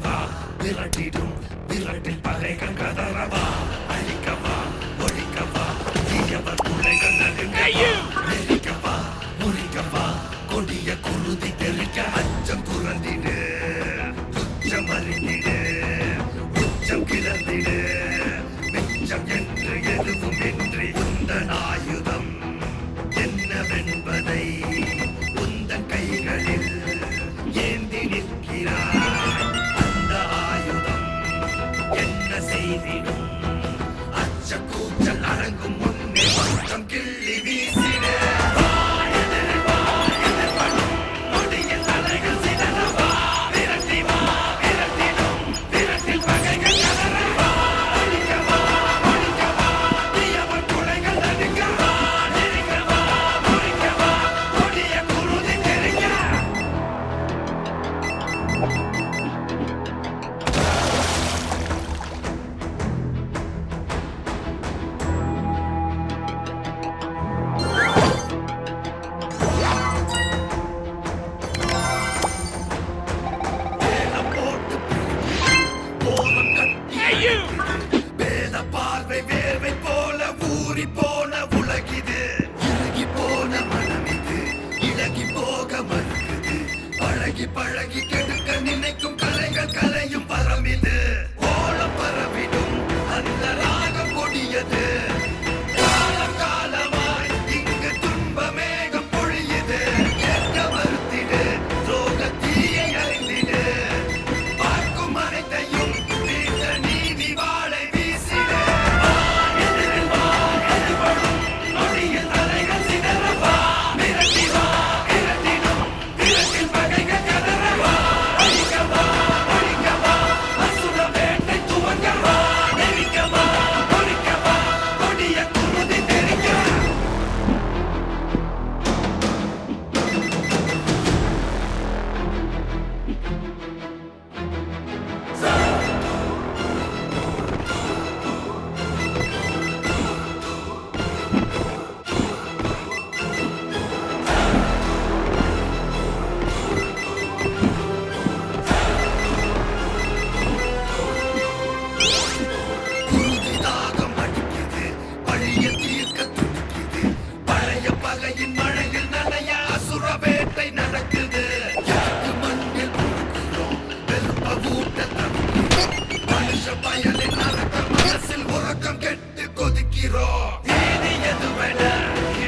வா விரட்டிடும் விரட்டில் பகைகள் கதறவா அழிக்கவா ஒழிக்கவா தீயவர் பிள்ளைகள் நெருங்கவா முறிக்கவா கொடிய குருதி தெளிக்க அச்சம் துறந்திடு உச்சம் அறிந்திடு உச்சம் கிளந்திடு மிச்சம் என்று எதுவும் இன்றி உந்தன் ஆயுதம் என்னவென்பதை உந்தன் கைகளில் ஏந்தி நிற்கிறாய் அந்த ஆயுதம் என்ன செய்திடும் அச்ச கூச்சல் அடங்கும் முன்னே மொத்தம் கிள்ளி வீசிட பார்வை வேர்வை போல ஊறி போ